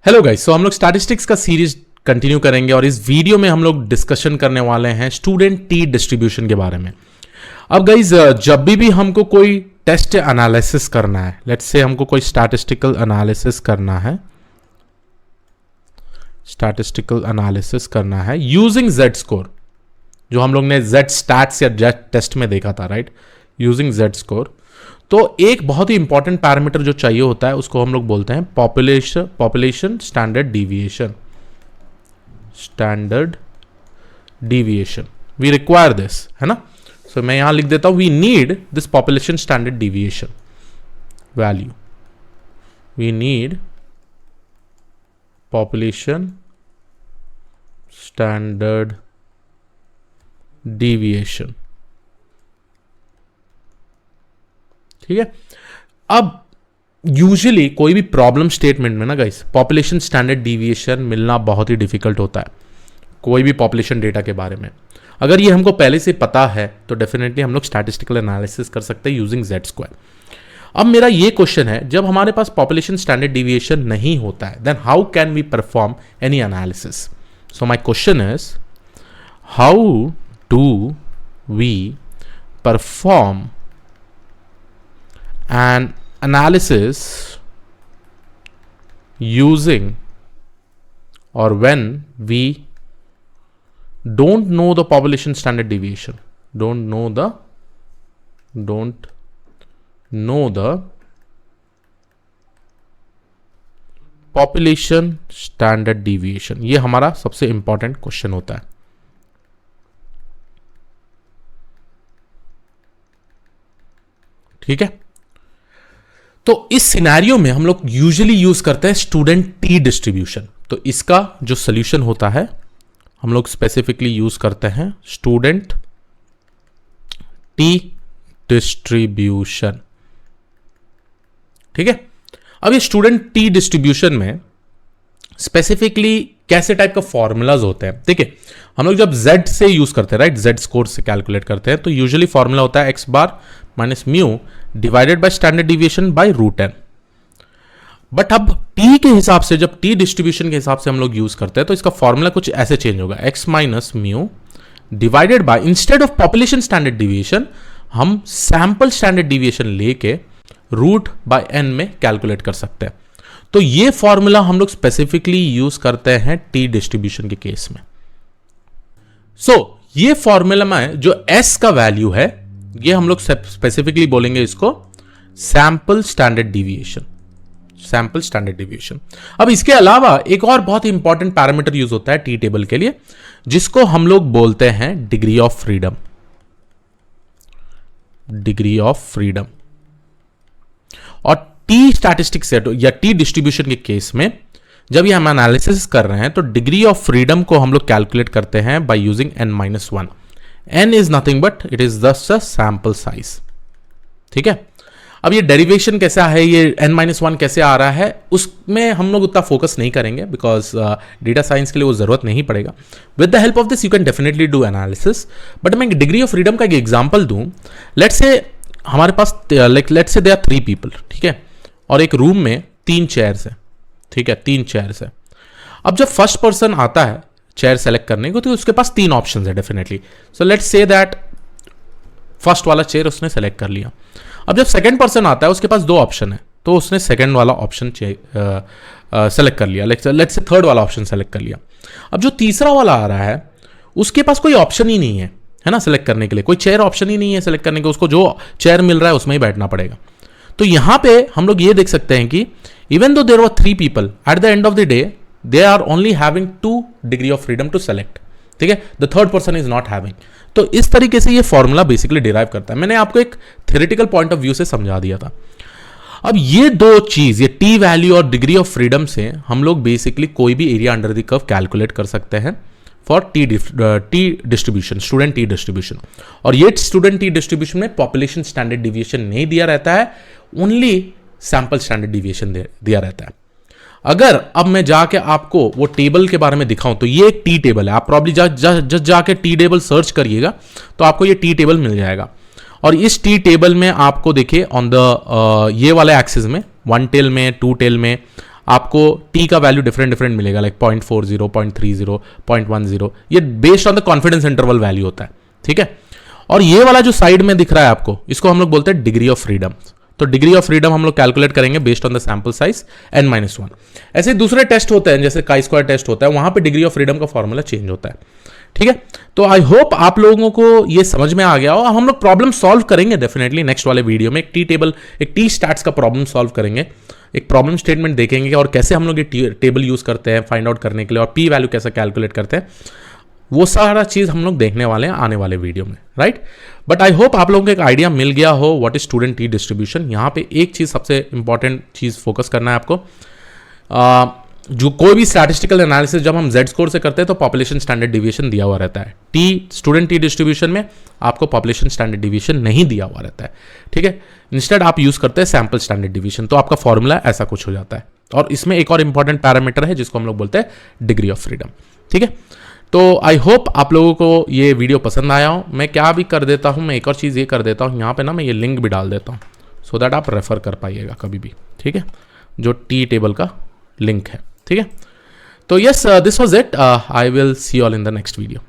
Hello guys, सो हम लोग statistics का सीरीज कंटिन्यू करेंगे और इस वीडियो में हम लोग डिस्कशन करने वाले हैं स्टूडेंट टी डिस्ट्रीब्यूशन के बारे में। अब गाइस, जब भी हमको कोई टेस्ट एनालिसिस करना है, लेट्स से हमको कोई स्टैटिस्टिकल एनालिसिस करना है यूजिंग जेड स्कोर, जो हम लोग ने जेड स्टैट्स या जेड टेस्ट में देखा था, राइट, यूजिंग जेड स्कोर। तो एक बहुत ही इंपॉर्टेंट पैरामीटर जो चाहिए होता है उसको हम लोग बोलते हैं population standard deviation. We require this, है ना। सो मैं यहां लिख देता हूं, we need this population standard deviation value. We need population standard deviation, ठीक है। अब यूजुअली कोई भी प्रॉब्लम स्टेटमेंट में ना गाइस, पॉपुलेशन स्टैंडर्ड डिविएशन मिलना बहुत ही डिफिकल्ट होता है कोई भी पॉपुलेशन डेटा के बारे में। अगर ये हमको पहले से पता है तो डेफिनेटली हम लोग स्टैटिस्टिकल एनालिसिस कर सकते हैं यूजिंग जेड स्क्वायर। अब मेरा ये क्वेश्चन है, जब हमारे पास पॉपुलेशन स्टैंडर्ड डिविएशन नहीं होता है, then how can we perform any analysis? So my question is, how do we perform an analysis using or when we don't know the population standard deviation, don't know the population standard deviation। ये हमारा सबसे important question होता है, ठीक है। तो इस scenario में हम लोग यूजुअली यूज करते हैं स्टूडेंट टी डिस्ट्रीब्यूशन। तो इसका जो सोल्यूशन होता है, हम लोग स्पेसिफिकली यूज करते हैं स्टूडेंट टी डिस्ट्रीब्यूशन, ठीक है। अब ये स्टूडेंट टी डिस्ट्रीब्यूशन में स्पेसिफिकली कैसे टाइप का फॉर्मूलाज होते हैं, देखिए। हम लोग जब z से यूज करते हैं, राइट, z स्कोर से कैलकुलेट करते हैं, तो यूजुअली फॉर्मूला होता है X bar minus mu divided by standard deviation by root n। But अब t के हिसाब से, जब t डिस्ट्रीब्यूशन के हिसाब से हम लोग यूज करते हैं, तो इसका फॉर्मूला कुछ ऐसे चेंज होगा, x minus mu divided bye, instead of population standard deviation हम सैंपल स्टैंडर्ड डिविएशन लेके रूट बाय n में कैलकुलेट कर सकते हैं। तो ये फॉर्मूला हम लोग स्पेसिफिकली यूज करते हैं टी डिस्ट्रीब्यूशन के केस में। सो ये फॉर्मूला में जो s का वैल्यू है, ये हम लोग स्पेसिफिकली बोलेंगे इसको सैंपल स्टैंडर्ड डिविएशन। अब इसके अलावा एक और बहुत ही इंपॉर्टेंट पैरामीटर यूज होता है टी टेबल के लिए, जिसको हम लोग बोलते हैं डिग्री ऑफ फ्रीडम। और टी स्टैटिस्टिक्स सेट या टी डिस्ट्रीब्यूशन के केस में जब ये हम एनालिसिस कर रहे हैं, तो डिग्री ऑफ फ्रीडम को हम लोग कैलकुलेट करते हैं by using n-1। n is nothing but it is just a sample size, ठीक है। अब ये डेरिवेशन कैसा है, ये n-1 कैसे आ रहा है, उसमें हम लोग उतना फोकस नहीं करेंगे, बिकॉज डेटा साइंस के लिए वो जरूरत नहीं पड़ेगा। With the help of this you can definitely do analysis. But मैं डिग्री ऑफ फ्रीडम का एक एग्जाम्पल दूं। लेट्स से हमारे पास let's say they are 3 people, ठीक है, और एक रूम में 3 चेयर्स है, ठीक है, 3 चेयर्स है। अब जब फर्स्ट पर्सन आता है चेयर सेलेक्ट करने को, तो उसके पास 3 ऑप्शंस है definitely. So let's say that first वाला चेयर उसने सेलेक्ट कर लिया। अब जब सेकंड पर्सन आता है, उसके पास 2 ऑप्शन है, तो उसने सेकंड वाला ऑप्शन सेलेक्ट कर लिया। लेट्स से थर्ड वाला ऑप्शन सेलेक्ट कर लिया। अब जो तीसरा वाला आ रहा है, उसके पास कोई ऑप्शन ही नहीं है ना सेलेक्ट करने के लिए, कोई चेयर ऑप्शन ही नहीं है सेलेक्ट करने के, उसको जो चेयर मिल रहा है उसमें ही बैठना पड़ेगा। तो यहां पे हम लोग ये देख सकते हैं कि even though there were 3 people, at the end of the day they are only having 2 degree of freedom to select, ठीक है। The third person is not having. तो इस तरीके से ये फॉर्मूला बेसिकली डिराइव करता है। मैंने आपको एक थ्योरेटिकल पॉइंट ऑफ व्यू से समझा दिया था। अब ये 2 चीज, ये टी वैल्यू और डिग्री ऑफ फ्रीडम से हम लोग बेसिकली कोई भी area under the curve calculate कर सकते हैं for T distribution, student T distribution. और ये स्टूडेंट टी डिस्ट्रीब्यूशन में पॉपुलेशन स्टैंडर्ड डिविएशन नहीं दिया रहता है, ओनली सैंपल स्टैंडर्ड डिविएशन दिया रहता है। अगर अब मैं जाके आपको वो टेबल के बारे में दिखाऊं, तो ये एक टी टेबल है। आप प्रॉब्ली जाके टी टेबल सर्च करिएगा तो आपको ये टी टेबल मिल जाएगा। और इस टी टेबल में आपको देखिए ऑन द ये वाले एक्सिस में 1 टेल में 2 टेल में आपको टी का वैल्यू डिफरेंट मिलेगा, लाइक 0.40, 0.30, 0.10, ये based on the confidence interval value होता है, ठीक है। और ये वाला जो साइड में दिख रहा है आपको, इसको हम लोग बोलते हैं डिग्री ऑफ फ्रीडम। तो डिग्री ऑफ फ्रीडम हम लोग कैलकुलेट करेंगे based on the sample size n-1। ऐसे दूसरे टेस्ट होते हैं, जैसे काई स्क्वायर टेस्ट होता है, वहां पे डिग्री ऑफ फ्रीडम का फॉर्मूला चेंज होता है, ठीक है। तो आई होप आप लोगों को ये समझ में आ गया हो। हम लोग प्रॉब्लम सॉल्व करेंगे डेफिनेटली नेक्स्ट वाले वीडियो में। एक टी स्टैट्स का प्रॉब्लम सॉल्व करेंगे, एक प्रॉब्लम स्टेटमेंट देखेंगे और कैसे हम लोग ये टेबल यूज करते हैं फाइंड आउट करने के लिए, और पी वैल्यू कैसे कैलकुलेट करते हैं, वो सारा चीज हम लोग देखने वाले हैं आने वाले वीडियो में, राइट। बट आई होप आप लोगों को एक आइडिया मिल गया हो what is student T distribution. यहाँ पे एक चीज सबसे इंपॉर्टेंट चीज फोकस करना है आपको, जो कोई भी स्टैटिस्टिकल एनालिसिस जब हम जेड स्कोर से करते हैं तो पॉपुलेशन स्टैंडर्ड डिवीएशन दिया हुआ रहता है। स्टूडेंट टी डिस्ट्रीब्यूशन में आपको पॉपुलेशन स्टैंडर्ड डिवीएशन नहीं दिया हुआ रहता है, ठीक है। इंस्टेड आप यूज करते हैं सैंपल स्टैंडर्ड डिवीएशन, तो आपका फॉर्मूला ऐसा कुछ हो जाता है। और इसमें एक और इंपॉर्टेंट पैरामीटर है जिसको हम लोग बोलते हैं डिग्री ऑफ फ्रीडम, ठीक है। तो आई होप आप लोगों को ये वीडियो पसंद आया हो। मैं क्या भी कर देता हूँ, मैं एक और चीज़ ये कर देता हूँ, यहाँ पे ना मैं ये लिंक भी डाल देता हूँ सो दैट आप रेफर कर पाइएगा कभी भी, ठीक है, जो टी टेबल का लिंक है, ठीक है। तो yes, this was it. I will see you all in the next video.